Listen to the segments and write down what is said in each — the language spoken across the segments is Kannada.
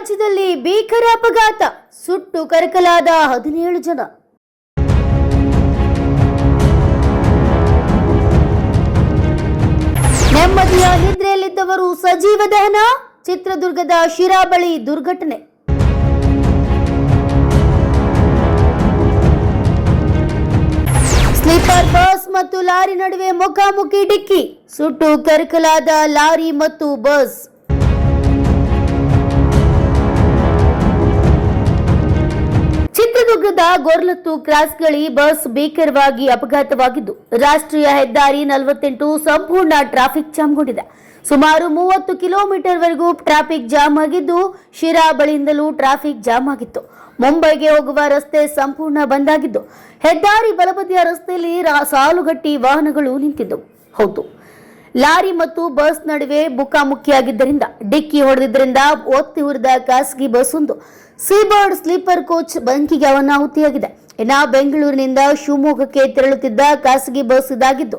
ರಾಜ್ಯದಲ್ಲಿ ಭೀಕರ ಅಪಘಾತ, ಸುಟ್ಟು ಕರಕಲಾದ 17 ಜನ. ನೆಮ್ಮದಿಯ ನಿದ್ರೆಯಲ್ಲಿದ್ದವರು ಸಜೀವ ದಹನ, ಚಿತ್ರದುರ್ಗದ ಶಿರಾ ಬಳಿ ದುರ್ಘಟನೆ. ಸ್ಲೀಪರ್ ಬಸ್ ಮತ್ತು ಲಾರಿ ನಡುವೆ ಮುಖಾಮುಖಿ ಡಿಕ್ಕಿ, ಸುಟ್ಟು ಕರಕಲಾದ ಲಾರಿ ಮತ್ತು ಬಸ್. ಚಿತ್ರದುರ್ಗದ ಗೊರ್ಲತ್ತು ಕ್ರಾಸ್ ಬಳಿ ಬಸ್ ಭೀಕರವಾಗಿ ಅಪಘಾತವಾಗಿದ್ದು, ರಾಷ್ಟ್ರೀಯ ಹೆದ್ದಾರಿ 48 ಸಂಪೂರ್ಣ ಟ್ರಾಫಿಕ್ ಜಾಮ್ಗೊಂಡಿದೆ. ಸುಮಾರು 30 ಕಿಲೋಮೀಟರ್ ವರೆಗೂ ಟ್ರಾಫಿಕ್ ಜಾಮ್ ಆಗಿದ್ದು, ಶಿರಾ ಬಳಿಯಿಂದಲೂ ಟ್ರಾಫಿಕ್ ಜಾಮ್ ಆಗಿತ್ತು. ಮುಂಬೈಗೆ ಹೋಗುವ ರಸ್ತೆ ಸಂಪೂರ್ಣ ಬಂದ್ ಆಗಿದ್ದು, ಹೆದ್ದಾರಿ ಬಲಬದಿಯ ರಸ್ತೆಯಲ್ಲಿ ಸಾಲುಗಟ್ಟಿ ವಾಹನಗಳು ನಿಂತಿದ್ದವು. ಹೌದು, ಲಾರಿ ಮತ್ತು ಬಸ್ ನಡುವೆ ಮುಖಾಮುಖಿಯಾಗಿದ್ದರಿಂದ ಡಿಕ್ಕಿ ಹೊಡೆದಿದ್ದರಿಂದ ಒತ್ತಿ ಉರಿದ ಖಾಸಗಿ ಬಸ್ ಒಂದು ಸೀಬರ್ಡ್ ಸ್ಲೀಪರ್ ಕೋಚ್ ಬೆಂಕಿಗೆ ಅನಾಹುತಿಯಾಗಿದೆ. ಇನ್ನು ಬೆಂಗಳೂರಿನಿಂದ ಶಿವಮೊಗ್ಗಕ್ಕೆ ತೆರಳುತ್ತಿದ್ದ ಖಾಸಗಿ ಬಸ್ ಇದಾಗಿದ್ದು,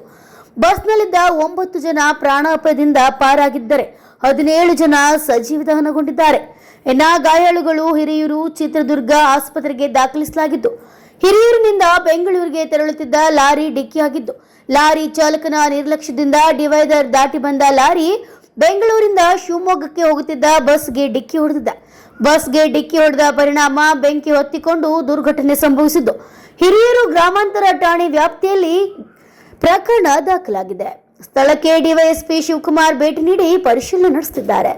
ಬಸ್ನಲ್ಲಿದ್ದ 9 ಜನ ಪ್ರಾಣಾಪಾಯದಿಂದ ಪಾರಾಗಿದ್ದರೆ 17 ಜನ ಸಜೀವ ದಹನಗೊಂಡಿದ್ದಾರೆ. ಇನ್ನು ಗಾಯಾಳುಗಳು ಹಿರಿಯೂರು, ಚಿತ್ರದುರ್ಗ ಆಸ್ಪತ್ರೆಗೆ ದಾಖಲಿಸಲಾಗಿದ್ದು, ಹಿರಿಯೂರಿನಿಂದ ಬೆಂಗಳೂರಿಗೆ ತೆರಳುತ್ತಿದ್ದ ಲಾರಿ ಡಿಕ್ಕಿಯಾಗಿದ್ದು, ಲಾರಿ ಚಾಲಕನ ನಿರ್ಲಕ್ಷ್ಯದಿಂದ ಡಿವೈಡರ್ ದಾಟಿ ಬಂದ ಲಾರಿ ಬೆಂಗಳೂರಿಂದ ಶಿವಮೊಗ್ಗಕ್ಕೆ ಹೋಗುತ್ತಿದ್ದ ಬಸ್ಗೆ ಡಿಕ್ಕಿ ಹೊಡೆದಿದೆ. ಬಸ್ಗೆ ಡಿಕ್ಕಿ ಹೊಡೆದ ಪರಿಣಾಮ ಬೆಂಕಿ ಹೊತ್ತಿಕೊಂಡು ದುರ್ಘಟನೆ ಸಂಭವಿಸಿದ್ದು, ಹಿರಿಯೂರು ಗ್ರಾಮಾಂತರ ಠಾಣೆ ವ್ಯಾಪ್ತಿಯಲ್ಲಿ ಪ್ರಕರಣ ದಾಖಲಾಗಿದೆ. ಸ್ಥಳಕ್ಕೆ ಡಿವೈಎಸ್ಪಿ ಶಿವಕುಮಾರ್ ಭೇಟಿ ನೀಡಿ ಪರಿಶೀಲನೆ ನಡೆಸುತ್ತಿದ್ದಾರೆ.